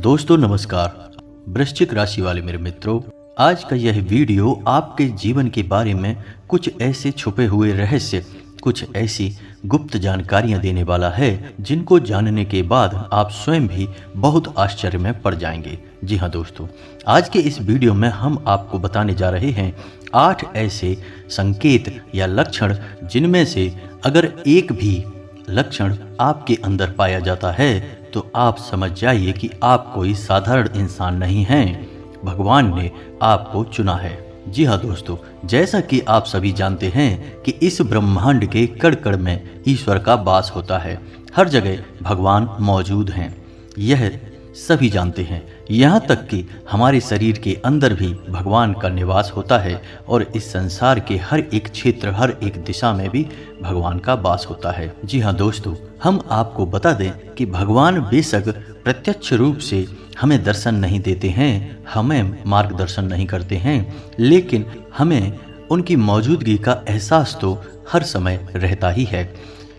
दोस्तों नमस्कार। वृश्चिक राशि वाले मेरे मित्रों, आज का यह वीडियो आपके जीवन के बारे में कुछ ऐसे छुपे हुए रहस्य, कुछ ऐसी गुप्त जानकारियां देने वाला है जिनको जानने के बाद आप स्वयं भी बहुत आश्चर्य में पड़ जाएंगे। जी हाँ दोस्तों, आज के इस वीडियो में हम आपको बताने जा रहे हैं 8 ऐसे संकेत या लक्षण जिनमें से अगर एक भी लक्षण आपके अंदर पाया जाता है तो आप समझ जाइए कि आप कोई साधारण इंसान नहीं हैं, भगवान ने आपको चुना है। जी हाँ दोस्तों, जैसा कि आप सभी जानते हैं कि इस ब्रह्मांड के कण कण में ईश्वर का वास होता है। हर जगह भगवान मौजूद हैं, यह सभी जानते हैं। यहाँ तक कि हमारे शरीर के अंदर भी भगवान का निवास होता है और इस संसार के हर एक क्षेत्र, हर एक दिशा में भी भगवान का वास होता है। जी हाँ दोस्तों, हम आपको बता दें कि भगवान बेशक प्रत्यक्ष रूप से हमें दर्शन नहीं देते हैं, हमें मार्गदर्शन नहीं करते हैं, लेकिन हमें उनकी मौजूदगी का एहसास तो हर समय रहता ही है।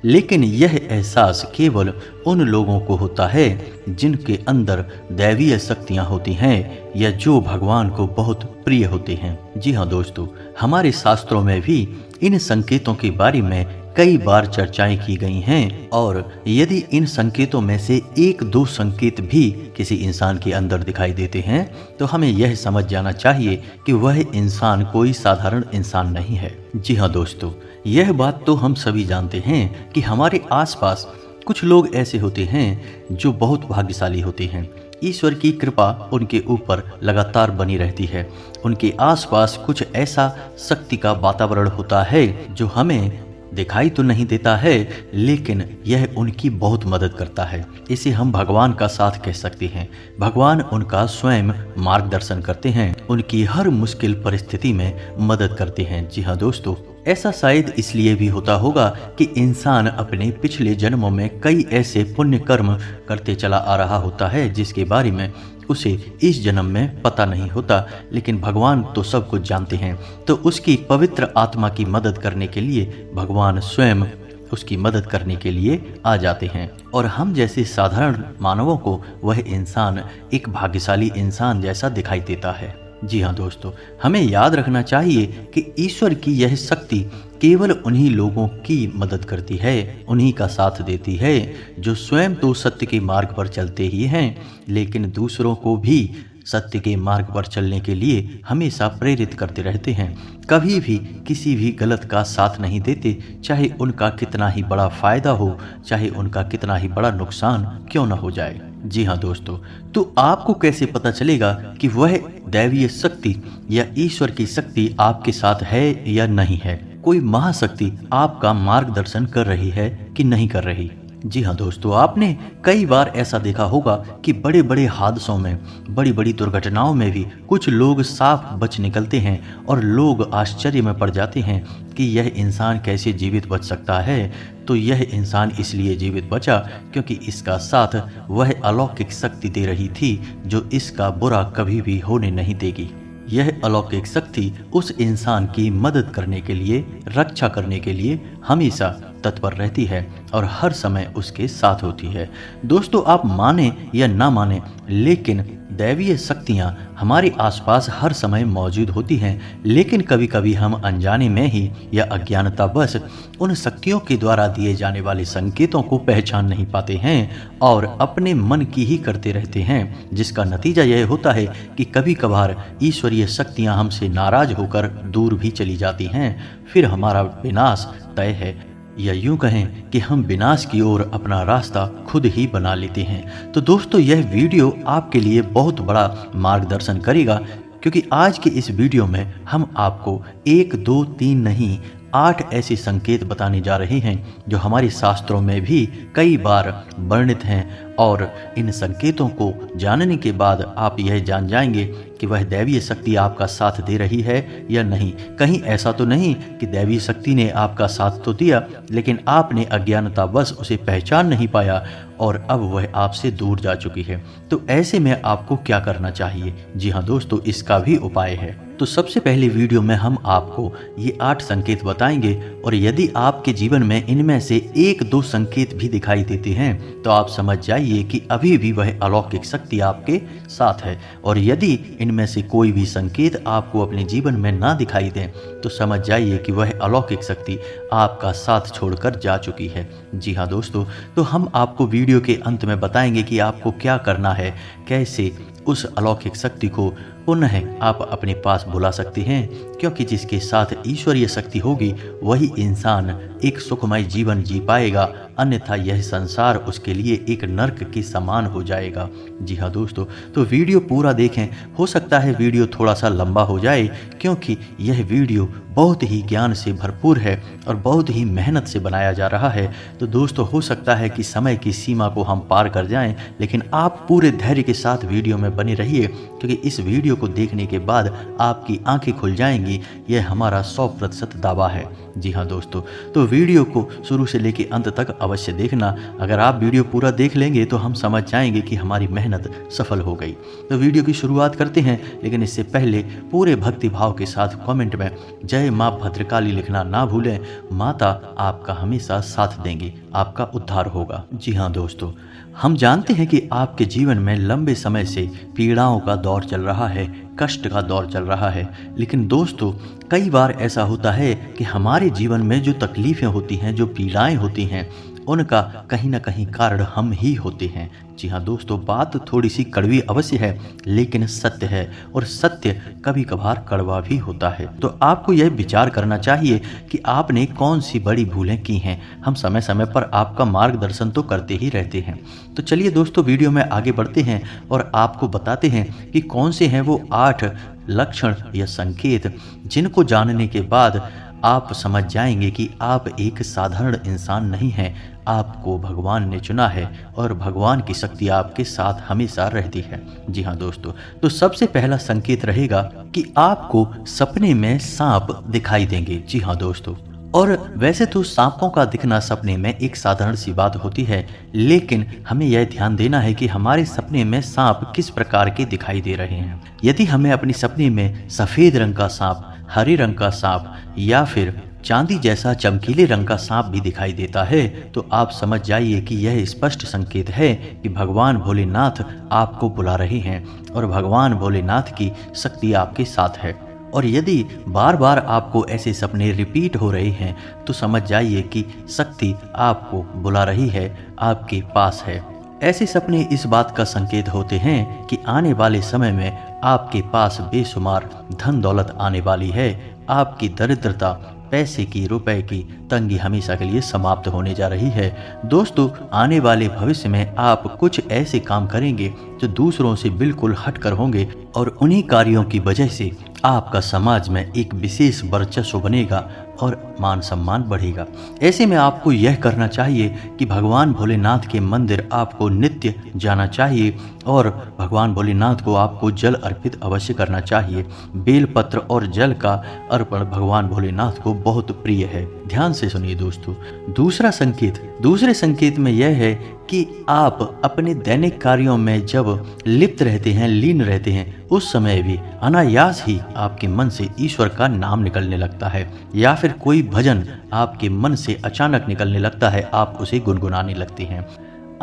लेकिन यह एहसास केवल उन लोगों को होता है जिनके अंदर दैवीय शक्तियाँ होती हैं या जो भगवान को बहुत प्रिय होते हैं। जी हाँ दोस्तों, हमारे शास्त्रों में भी इन संकेतों के बारे में कई बार चर्चाएं की गई हैं और यदि इन संकेतों में से एक दो संकेत भी किसी इंसान के अंदर दिखाई देते हैं तो हमें यह समझ जाना चाहिए कि वह इंसान कोई साधारण इंसान नहीं है। जी हाँ दोस्तों, यह बात तो हम सभी जानते हैं कि हमारे आसपास कुछ लोग ऐसे होते हैं जो बहुत भाग्यशाली होते हैं। ईश्वर की कृपा उनके ऊपर लगातार बनी रहती है। उनके आसपास कुछ ऐसा शक्ति का वातावरण होता है जो हमें दिखाई तो नहीं देता है, लेकिन यह उनकी बहुत मदद करता है। इसे हम भगवान का साथ कह सकते हैं। भगवान उनका स्वयं मार्गदर्शन करते हैं, उनकी हर मुश्किल परिस्थिति में मदद करते हैं। जी हाँ दोस्तों, ऐसा शायद इसलिए भी होता होगा कि इंसान अपने पिछले जन्मों में कई ऐसे पुण्य कर्म करते चला आ रहा होता है जिसके बारे में उसे इस जन्म में पता नहीं होता, लेकिन भगवान तो सब कुछ जानते हैं। तो उसकी पवित्र आत्मा की मदद करने के लिए भगवान स्वयं उसकी मदद करने के लिए आ जाते हैं और हम जैसे साधारण मानवों को वह इंसान एक भाग्यशाली इंसान जैसा दिखाई देता है। जी हाँ दोस्तों, हमें याद रखना चाहिए कि ईश्वर की यह शक्ति केवल उन्हीं लोगों की मदद करती है, उन्हीं का साथ देती है जो स्वयं तो सत्य के मार्ग पर चलते ही हैं, लेकिन दूसरों को भी सत्य के मार्ग पर चलने के लिए हमेशा प्रेरित करते रहते हैं। कभी भी किसी भी गलत का साथ नहीं देते, चाहे उनका कितना ही बड़ा फायदा हो, चाहे उनका कितना ही बड़ा नुकसान क्यों न हो जाए। जी हाँ दोस्तों, तो आपको कैसे पता चलेगा कि वह दैवीय शक्ति या ईश्वर की शक्ति आपके साथ है या नहीं है? कोई महाशक्ति आपका मार्गदर्शन कर रही है कि नहीं कर रही? जी हाँ दोस्तों, आपने कई बार ऐसा देखा होगा कि बड़े बड़े हादसों में, बड़ी बड़ी दुर्घटनाओं में भी कुछ लोग साफ बच निकलते हैं और लोग आश्चर्य में पड़ जाते हैं कि यह इंसान कैसे जीवित बच सकता है। तो यह इंसान इसलिए जीवित बचा क्योंकि इसका साथ वह अलौकिक शक्ति दे रही थी जो इसका बुरा कभी भी होने नहीं देगी। यह अलौकिक शक्ति उस इंसान की मदद करने के लिए, रक्षा करने के लिए हमेशा तत्पर रहती है और हर समय उसके साथ होती है। दोस्तों, आप माने या ना माने, लेकिन दैवीय शक्तियाँ हमारे आसपास हर समय मौजूद होती हैं, लेकिन कभी कभी हम अनजाने में ही या अज्ञानतावश उन शक्तियों के द्वारा दिए जाने वाले संकेतों को पहचान नहीं पाते हैं और अपने मन की ही करते रहते हैं, जिसका नतीजा यह होता है कि कभी कभार ईश्वरीय शक्तियाँ हमसे नाराज होकर दूर भी चली जाती हैं। फिर हमारा विनाश तय है, या यूं कहें कि हम विनाश की ओर अपना रास्ता खुद ही बना लेते हैं। तो दोस्तों, यह वीडियो आपके लिए बहुत बड़ा मार्गदर्शन करेगा, क्योंकि आज के इस वीडियो में हम आपको 1, 2, 3 नहीं 8 ऐसे संकेत बताने जा रहे हैं जो हमारे शास्त्रों में भी कई बार वर्णित हैं और इन संकेतों को जानने के बाद आप यह जान जाएंगे कि वह दैवीय शक्ति आपका साथ दे रही है या नहीं। कहीं ऐसा तो नहीं कि दैवीय शक्ति ने आपका साथ तो दिया, लेकिन आपने अज्ञानतावश उसे पहचान नहीं पाया और अब वह आपसे दूर जा चुकी है। तो ऐसे में आपको क्या करना चाहिए? जी हाँ दोस्तों, इसका भी उपाय है। तो सबसे पहले वीडियो में हम आपको ये 8 संकेत बताएंगे और यदि आपके जीवन में इनमें से 1-2 संकेत भी दिखाई देते हैं तो आप समझ जाइए चाहिए कि अभी भी वह अलौकिक शक्ति आपके साथ है। और यदि इनमें से कोई भी संकेत आपको अपने जीवन में ना दिखाई दे तो समझ जाइए कि वह अलौकिक शक्ति आपका साथ छोड़कर जा चुकी है। जी हाँ दोस्तों, तो हम आपको वीडियो के अंत में बताएंगे कि आपको क्या करना है, कैसे उस अलौकिक शक्ति को पुनः आप अपने पास बुला सकते हैं, क्योंकि जिसके साथ ईश्वरीय शक्ति होगी वही इंसान एक सुखमय जीवन जी पाएगा, अन्यथा यह संसार उसके लिए एक नर्क के समान हो जाएगा। जी हाँ दोस्तों, तो वीडियो पूरा देखें। हो सकता है वीडियो थोड़ा सा लंबा हो जाए, क्योंकि यह वीडियो बहुत ही ज्ञान से भरपूर है और बहुत ही मेहनत से बनाया जा रहा है। तो दोस्तों, हो सकता है कि समय की सीमा को हम पार कर जाएं, लेकिन आप पूरे धैर्य के साथ वीडियो में बने रहिए, क्योंकि इस वीडियो को देखने के बाद आपकी आंखें खुल जाएंगी। यह हमारा 100% दावा है। जी हाँ दोस्तों, तो वीडियो को शुरू से लेकर अंत तक अवश्य देखना। अगर आप वीडियो पूरा देख लेंगे तो हम समझ जाएंगे कि हमारी मेहनत सफल हो गई। तो वीडियो की शुरुआत करते हैं, लेकिन इससे पहले पूरे भक्ति भाव के साथ कमेंट में जय माँ भद्रकाली लिखना ना भूलें। माता आपका हमेशा साथ देंगी, आपका उद्धार होगा। जी हाँ दोस्तों, हम जानते हैं कि आपके जीवन में लंबे समय से पीड़ाओं का दौर चल रहा है, कष्ट का दौर चल रहा है। लेकिन दोस्तों, कई बार ऐसा होता है कि हमारे जीवन में जो तकलीफ़ें होती हैं, जो पीड़ाएं होती हैं, उनका कहीं ना कहीं कारण हम ही होते हैं। जी हाँ दोस्तों, बात थोड़ी सी कड़वी अवश्य है, लेकिन सत्य है, और सत्य कभी कभार कड़वा भी होता है। तो आपको यह विचार करना चाहिए कि आपने कौन सी बड़ी भूलें की हैं। हम समय समय पर आपका मार्गदर्शन तो करते ही रहते हैं। तो चलिए दोस्तों, वीडियो में आगे बढ़ते हैं और आपको बताते हैं कि कौन से हैं वो 8 लक्षण या संकेत जिनको जानने के बाद आप समझ जाएंगे कि आप एक साधारण इंसान नहीं हैं, आपको भगवान ने चुना है और भगवान की शक्ति आपके साथ हमेशा रहती है। जी हाँ दोस्तों, तो सबसे पहला संकेत रहेगा कि आपको सपने में सांप दिखाई देंगे। जी हाँ दोस्तों, और वैसे तो सांपों का दिखना सपने में एक साधारण सी बात होती है, लेकिन हमें यह ध्यान देना है कि हमारे सपने में सांप किस प्रकार के दिखाई दे रहे हैं। यदि हमें अपने सपने में सफ़ेद रंग का सांप, हरे रंग का सांप या फिर चांदी जैसा चमकीले रंग का सांप भी दिखाई देता है, तो आप समझ जाइए कि यह स्पष्ट संकेत है कि भगवान भोलेनाथ आपको बुला रहे हैं और भगवान भोलेनाथ की शक्ति आपके साथ है। और यदि बार बार आपको ऐसे सपने रिपीट हो रहे हैं तो समझ जाइए कि शक्ति आपको बुला रही है, आपके पास है। ऐसे सपने इस बात का संकेत होते हैं कि आने वाले समय में आपके पास बेशुमार धन दौलत आने वाली है। आपकी दरिद्रता, पैसे की, रुपए की तंगी हमेशा के लिए समाप्त होने जा रही है। दोस्तों, आने वाले भविष्य में आप कुछ ऐसे काम करेंगे जो दूसरों से बिल्कुल हटकर होंगे, और उन्हीं कार्यों की वजह से आपका समाज में एक विशेष वर्चस्व बनेगा और मान सम्मान बढ़ेगा। ऐसे में आपको यह करना चाहिए कि भगवान भोलेनाथ के मंदिर आपको नित्य जाना चाहिए और भगवान भोलेनाथ को आपको जल अर्पित अवश्य करना चाहिए। बेलपत्र और जल का अर्पण भगवान भोलेनाथ को बहुत प्रिय है। ध्यान से सुनिए दोस्तों। दूसरे संकेत में यह है कि आप अपने दैनिक कार्यों में जब लिप्त रहते हैं, लीन रहते हैं, उस समय भी अनायास ही आपके मन से ईश्वर का नाम निकलने लगता है, या फिर कोई भजन आपके मन से अचानक निकलने लगता है, आप उसे गुनगुनाने लगते हैं।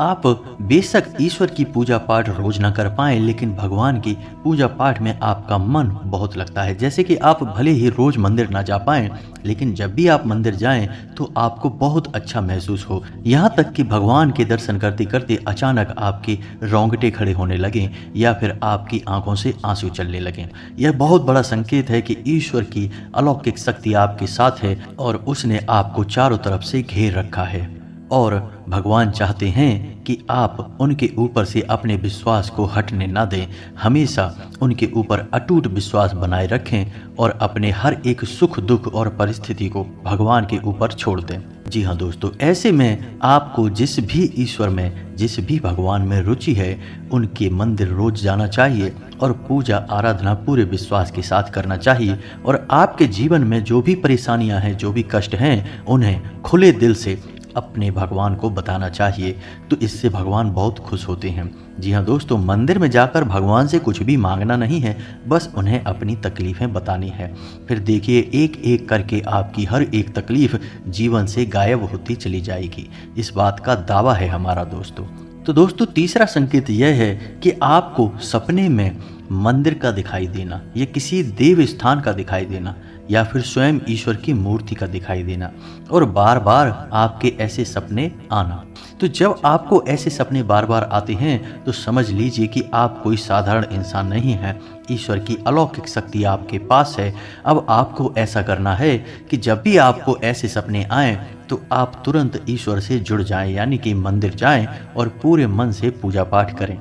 आप बेशक ईश्वर की पूजा पाठ रोज ना कर पाएं, लेकिन भगवान की पूजा पाठ में आपका मन बहुत लगता है। जैसे कि आप भले ही रोज मंदिर ना जा पाएं, लेकिन जब भी आप मंदिर जाएं तो आपको बहुत अच्छा महसूस हो। यहाँ तक कि भगवान के दर्शन करते करते अचानक आपके रोंगटे खड़े होने लगें या फिर आपकी आंखों से आंसू चलने लगें। यह बहुत बड़ा संकेत है कि ईश्वर की अलौकिक शक्ति आपके साथ है और उसने आपको चारों तरफ से घेर रखा है। और भगवान चाहते हैं कि आप उनके ऊपर से अपने विश्वास को हटने ना दें, हमेशा उनके ऊपर अटूट विश्वास बनाए रखें और अपने हर एक सुख दुख और परिस्थिति को भगवान के ऊपर छोड़ दें। जी हाँ दोस्तों, ऐसे में आपको जिस भी ईश्वर में, जिस भी भगवान में रुचि है, उनके मंदिर रोज जाना चाहिए और पूजा आराधना पूरे विश्वास के साथ करना चाहिए। और आपके जीवन में जो भी परेशानियां हैं, जो भी कष्ट हैं, उन्हें खुले दिल से अपने भगवान को बताना चाहिए, तो इससे भगवान बहुत खुश होते हैं। जी हाँ दोस्तों, मंदिर में जाकर भगवान से कुछ भी मांगना नहीं है, बस उन्हें अपनी तकलीफ़ें बतानी है। फिर देखिए, एक एक करके आपकी हर एक तकलीफ़ जीवन से गायब होती चली जाएगी। इस बात का दावा है हमारा दोस्तों। तो दोस्तों तीसरा संकेत यह है कि आपको सपने में मंदिर का दिखाई देना, या किसी देव स्थान का दिखाई देना, या फिर स्वयं ईश्वर की मूर्ति का दिखाई देना, और बार बार आपके ऐसे सपने आना। तो जब आपको ऐसे सपने बार बार आते हैं तो समझ लीजिए कि आप कोई साधारण इंसान नहीं हैं। ईश्वर की अलौकिक शक्ति आपके पास है। अब आपको ऐसा करना है कि जब भी आपको ऐसे सपने आएं तो आप तुरंत ईश्वर से जुड़ जाएं, यानी कि मंदिर जाएं और पूरे मन से पूजा पाठ करें।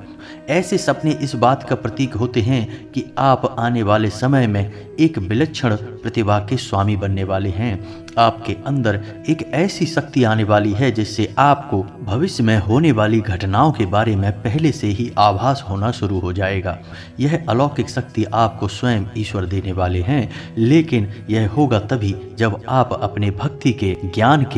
ऐसे सपने इस बात का प्रतीक होते हैं कि आप आने वाले समय में एक विलक्षण प्रतिभा के स्वामी बनने वाले हैं। आपके अंदर एक ऐसी शक्ति आने वाली है जिससे आपको भविष्य में होने वाली घटनाओं के बारे में पहले से ही आभास होना शुरू हो जाएगा। यह अलौकिक शक्ति आपको स्वयं ईश्वर देने वाले हैं, लेकिन यह होगा तभी जब आप अपने भक्ति के, ज्ञान के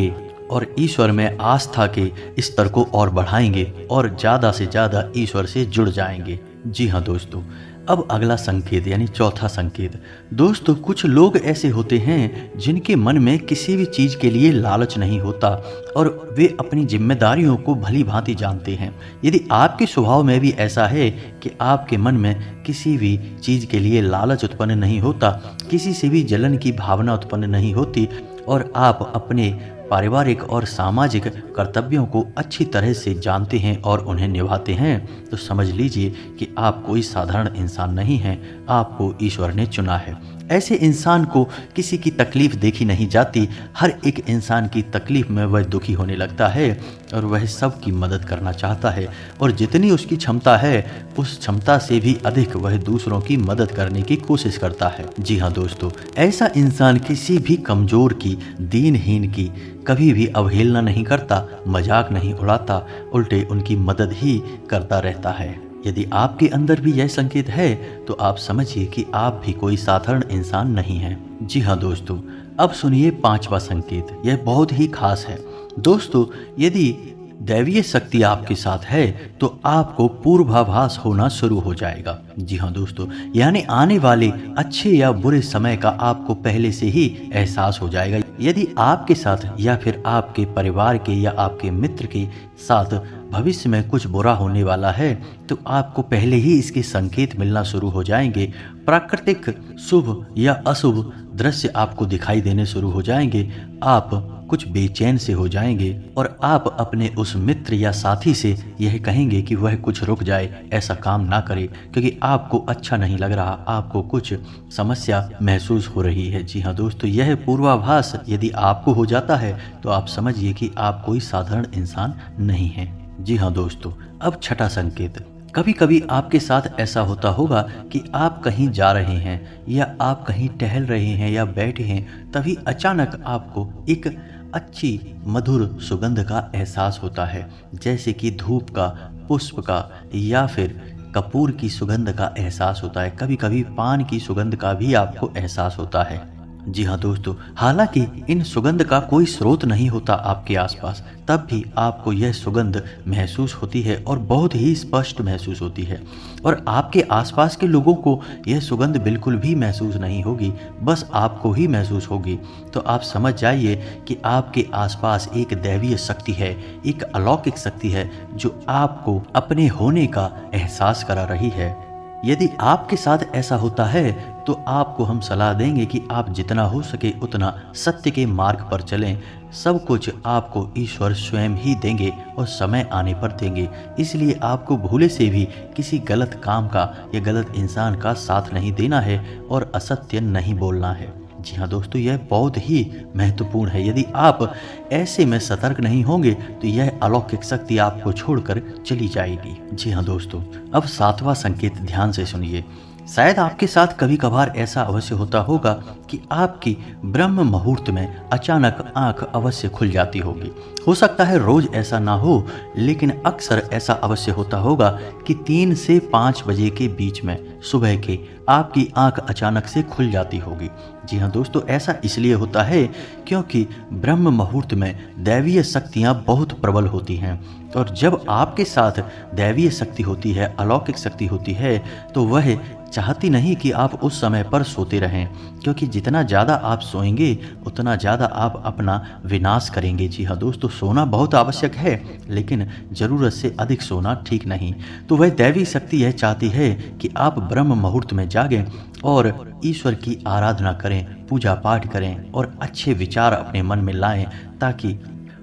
और ईश्वर में आस्था के स्तर को और बढ़ाएंगे और ज़्यादा से ज़्यादा ईश्वर से जुड़ जाएंगे। जी हाँ दोस्तों, अब अगला संकेत यानी चौथा संकेत। दोस्तों कुछ लोग ऐसे होते हैं जिनके मन में किसी भी चीज़ के लिए लालच नहीं होता और वे अपनी जिम्मेदारियों को भली भांति जानते हैं। यदि आपके स्वभाव में भी ऐसा है कि आपके मन में किसी भी चीज़ के लिए लालच उत्पन्न नहीं होता, किसी से भी जलन की भावना उत्पन्न नहीं होती और आप अपने पारिवारिक और सामाजिक कर्तव्यों को अच्छी तरह से जानते हैं और उन्हें निभाते हैं, तो समझ लीजिए कि आप कोई साधारण इंसान नहीं हैं, आपको ईश्वर ने चुना है। ऐसे इंसान को किसी की तकलीफ देखी नहीं जाती। हर एक इंसान की तकलीफ में वह दुखी होने लगता है और वह सबकी मदद करना चाहता है, और जितनी उसकी क्षमता है उस क्षमता से भी अधिक वह दूसरों की मदद करने की कोशिश करता है। जी हाँ दोस्तों, ऐसा इंसान किसी भी कमजोर की, दीनहीन की कभी भी अवहेलना नहीं करता, मजाक नहीं उड़ाता, उल्टे उनकी मदद ही करता रहता है। यदि आपके अंदर भी यह संकेत है तो आप समझिए कि आप भी कोई साधारण इंसान नहीं हैं। जी हाँ दोस्तों, अब सुनिए पांचवा संकेत। यह बहुत ही खास है। दोस्तों यदि दैवीय शक्ति आपके साथ है तो आपको पूर्वाभास होना शुरू हो जाएगा। जी हाँ दोस्तों, यानी आने वाले अच्छे या बुरे समय का आपको पहले से ही एहसास हो जाएगा। यदि आपके साथ या फिर आपके परिवार के या आपके मित्र के साथ भविष्य में कुछ बुरा होने वाला है तो आपको पहले ही इसके संकेत मिलना शुरू हो जाएंगे। प्राकृतिक शुभ या अशुभ दृश्य आपको दिखाई देने शुरू हो जाएंगे। आप कुछ बेचैन से हो जाएंगे और आप अपने उस मित्र या साथी से यह कहेंगे कि वह कुछ रुक जाए, ऐसा काम ना करे, क्योंकि आपको अच्छा नहीं लग रहा, आपको कुछ समस्या महसूस हो रही है। जी हाँ दोस्तों, यह पूर्वाभास यदि आपको हो जाता है तो आप समझिए कि आप कोई साधारण इंसान नहीं हैं। जी हाँ दोस्तों, अब छठा संकेत। कभी कभी आपके साथ ऐसा होता होगा कि आप कहीं जा रहे हैं या आप कहीं टहल रहे हैं या बैठे हैं, तभी अचानक आपको एक अच्छी मधुर सुगंध का एहसास होता है, जैसे कि धूप का, पुष्प का या फिर कपूर की सुगंध का एहसास होता है। कभी कभी पान की सुगंध का भी आपको एहसास होता है। जी हाँ दोस्तों, हालांकि इन सुगंध का कोई स्रोत नहीं होता आपके आसपास, तब भी आपको यह सुगंध महसूस होती है और बहुत ही स्पष्ट महसूस होती है, और आपके आसपास के लोगों को यह सुगंध बिल्कुल भी महसूस नहीं होगी, बस आपको ही महसूस होगी। तो आप समझ जाइए कि आपके आसपास एक दैवीय शक्ति है, एक अलौकिक शक्ति है जो आपको अपने होने का एहसास करा रही है। यदि आपके साथ ऐसा होता है तो आपको हम सलाह देंगे कि आप जितना हो सके उतना सत्य के मार्ग पर चलें। सब कुछ आपको ईश्वर स्वयं ही देंगे और समय आने पर देंगे, इसलिए आपको भूले से भी किसी गलत काम का या गलत इंसान का साथ नहीं देना है और असत्य नहीं बोलना है। जी हाँ दोस्तों, यह बहुत ही महत्वपूर्ण है। यदि आप ऐसे में सतर्क नहीं होंगे तो यह अलौकिक शक्ति आपको छोड़कर चली जाएगी। जी हाँ दोस्तों, अब सातवां संकेत ध्यान से सुनिए। शायद आपके साथ कभी कभार ऐसा अवश्य होता होगा कि आपकी ब्रह्म मुहूर्त में अचानक आंख अवश्य खुल जाती होगी। हो सकता है रोज ऐसा ना हो, लेकिन अक्सर ऐसा अवश्य होता होगा कि 3 से 5 बजे के बीच में सुबह के आपकी आंख अचानक से खुल जाती होगी। जी हाँ दोस्तों, ऐसा इसलिए होता है क्योंकि ब्रह्म मुहूर्त में दैवीय शक्तियाँ बहुत प्रबल होती हैं, और जब आपके साथ दैवीय शक्ति होती है, अलौकिक शक्ति होती है, तो वह चाहती नहीं कि आप उस समय पर सोते रहें, क्योंकि जितना ज़्यादा आप सोएंगे उतना ज़्यादा आप अपना विनाश करेंगे। जी हाँ दोस्तों, सोना बहुत आवश्यक है, लेकिन ज़रूरत से अधिक सोना ठीक नहीं। तो वह दैवी शक्ति यह चाहती है कि आप ब्रह्म मुहूर्त में जागें और ईश्वर की आराधना करें, पूजा पाठ करें और अच्छे विचार अपने मन में लाएं, ताकि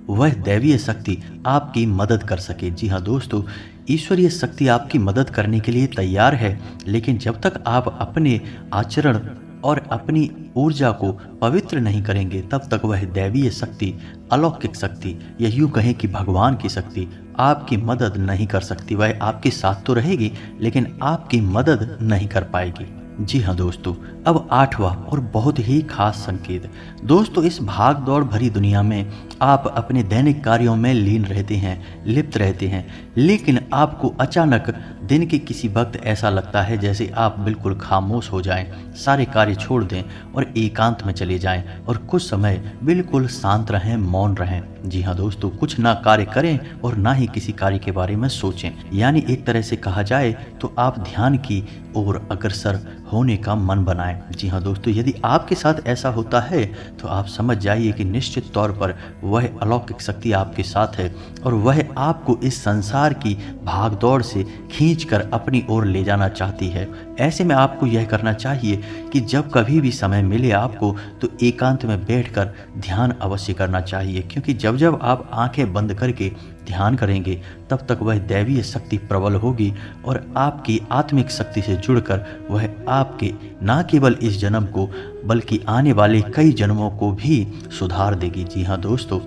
वह दैवीय शक्ति आपकी मदद कर सके। जी हाँ दोस्तों, ईश्वरीय शक्ति आपकी मदद करने के लिए तैयार है, लेकिन जब तक आप अपने आचरण और अपनी ऊर्जा को पवित्र नहीं करेंगे, तब तक वह दैवीय शक्ति, अलौकिक शक्ति या यूँ कहें कि भगवान की शक्ति आपकी मदद नहीं कर सकती। वह आपके साथ तो रहेगी, लेकिन आपकी मदद नहीं कर पाएगी। जी हाँ दोस्तों, अब 8वां और बहुत ही खास संकेत। दोस्तों, इस भाग दौड़ भरी दुनिया में आप अपने दैनिक कार्यों में लीन रहते हैं, लिप्त रहते हैं, लेकिन आपको अचानक दिन के किसी वक्त ऐसा लगता है जैसे आप बिल्कुल खामोश हो जाएं, सारे कार्य छोड़ दें और एकांत में चले जाएं और कुछ समय बिल्कुल शांत रहें, मौन रहें। जी हाँ दोस्तों, कुछ ना कार्य करें और ना ही किसी कार्य के बारे में सोचें। यानी एक तरह से कहा जाए तो आप ध्यान की ओर अग्रसर होने का मन बनाएं। जी हाँ दोस्तों, यदि आपके साथ ऐसा होता है तो आप समझ जाइए कि निश्चित तौर पर वह अलौकिक शक्ति आपके साथ है और वह आपको इस संसार की भागदौड़ से खींचकर अपनी ओर ले जाना चाहती है। ऐसे में आपको यह करना चाहिए कि जब कभी भी समय मिले आपको, तो एकांत में बैठकर ध्यान अवश्य करना चाहिए, क्योंकि जब जब आप आंखें बंद करके ध्यान करेंगे तब तक वह दैवीय शक्ति प्रबल होगी और आपकी आत्मिक शक्ति से जुड़कर वह आपके न केवल इस जन्म को बल्कि आने वाले कई जन्मों को भी सुधार देगी। जी हाँ दोस्तों,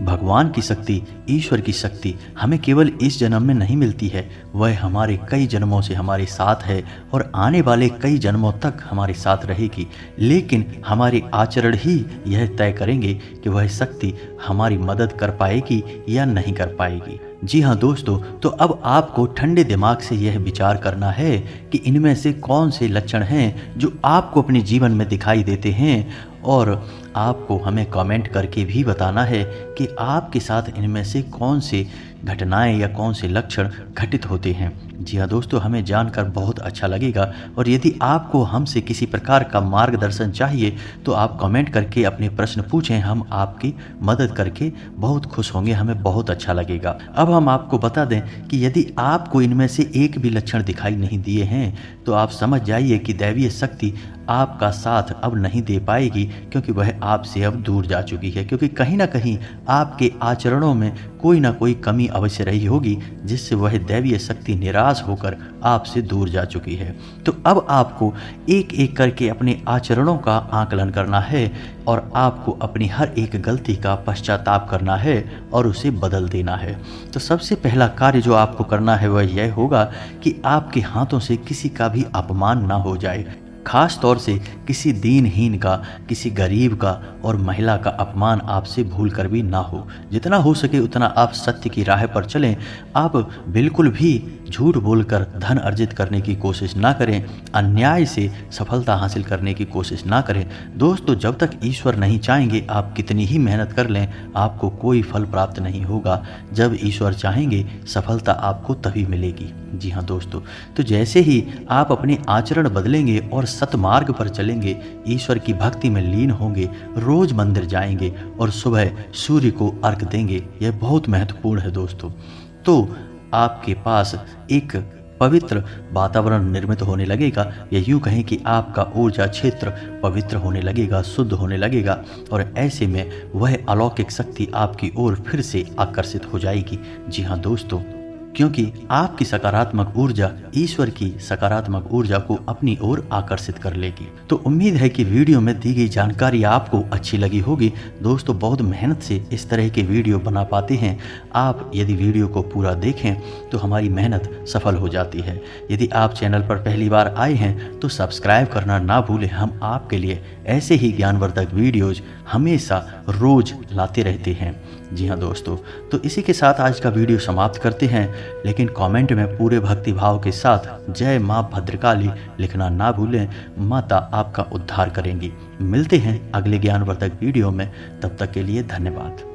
भगवान की शक्ति, ईश्वर की शक्ति हमें केवल इस जन्म में नहीं मिलती है, वह हमारे कई जन्मों से हमारे साथ है और आने वाले कई जन्मों तक हमारे साथ रहेगी। लेकिन हमारे आचरण ही यह तय करेंगे कि वह शक्ति हमारी मदद कर पाएगी या नहीं कर पाएगी। जी हाँ दोस्तों, तो अब आपको ठंडे दिमाग से यह विचार करना है कि इनमें से कौन से लक्षण हैं जो आपको अपने जीवन में दिखाई देते हैं, और आपको हमें कमेंट करके भी बताना है कि आपके साथ इनमें से कौन से घटनाएं या कौन से लक्षण घटित होते हैं। जी हाँ दोस्तों, हमें जानकर बहुत अच्छा लगेगा और यदि आपको हमसे किसी प्रकार का मार्गदर्शन चाहिए तो आप कमेंट करके अपने प्रश्न पूछें, हम आपकी मदद करके बहुत खुश होंगे, हमें बहुत अच्छा लगेगा। अब हम आपको बता दें कि यदि आपको इनमें से एक भी लक्षण दिखाई नहीं दिए हैं तो आप समझ जाइए कि दैवीय शक्ति आपका साथ अब नहीं दे पाएगी, क्योंकि वह आपसे अब दूर जा चुकी है, क्योंकि कहीं ना कहीं आपके आचरणों में कोई ना कोई कमी अवश्य रही होगी जिससे वह दैवीय शक्ति निराश होकर आपसे दूर जा चुकी है। तो अब आपको एक एक करके अपने आचरणों का आकलन करना है और आपको अपनी हर एक गलती का पश्चाताप करना है और उसे बदल देना है। तो सबसे पहला कार्य जो आपको करना है वह यह होगा कि आपके हाथों से किसी का भी अपमान ना हो जाए, खास तौर से किसी दीनहीन का, किसी गरीब का और महिला का अपमान आपसे भूल कर भी ना हो। जितना हो सके उतना आप सत्य की राह पर चलें। आप बिल्कुल भी झूठ बोलकर धन अर्जित करने की कोशिश ना करें, अन्याय से सफलता हासिल करने की कोशिश ना करें। दोस्तों, जब तक ईश्वर नहीं चाहेंगे आप कितनी ही मेहनत कर लें, आपको कोई फल प्राप्त नहीं होगा। जब ईश्वर चाहेंगे सफलता आपको तभी मिलेगी। जी हाँ दोस्तों, तो जैसे ही आप अपने आचरण बदलेंगे और सतमार्ग पर चलेंगे, ईश्वर की भक्ति में लीन होंगे, रोज मंदिर जाएंगे और सुबह सूर्य को अर्घ देंगे, यह बहुत महत्वपूर्ण है दोस्तों, तो आपके पास एक पवित्र वातावरण निर्मित होने लगेगा, या यूँ कहें कि आपका ऊर्जा क्षेत्र पवित्र होने लगेगा, शुद्ध होने लगेगा और ऐसे में वह अलौकिक शक्ति आपकी ओर फिर से आकर्षित हो जाएगी। जी हाँ दोस्तों, क्योंकि आपकी सकारात्मक ऊर्जा ईश्वर की सकारात्मक ऊर्जा को अपनी ओर आकर्षित कर लेगी। तो उम्मीद है कि वीडियो में दी गई जानकारी आपको अच्छी लगी होगी। दोस्तों, बहुत मेहनत से इस तरह के वीडियो बना पाते हैं। आप यदि वीडियो को पूरा देखें तो हमारी मेहनत सफल हो जाती है। यदि आप चैनल पर पहली बार आए हैं तो सब्सक्राइब करना ना भूलें। हम आपके लिए ऐसे ही ज्ञानवर्धक वीडियोज हमेशा रोज लाते रहते हैं। जी हाँ दोस्तों, तो इसी के साथ आज का वीडियो समाप्त करते हैं, लेकिन कमेंट में पूरे भक्ति भाव के साथ जय माँ भद्रकाली लिखना ना भूलें। माता आपका उद्धार करेंगी। मिलते हैं अगले ज्ञानवर्धक वीडियो में, तब तक के लिए धन्यवाद।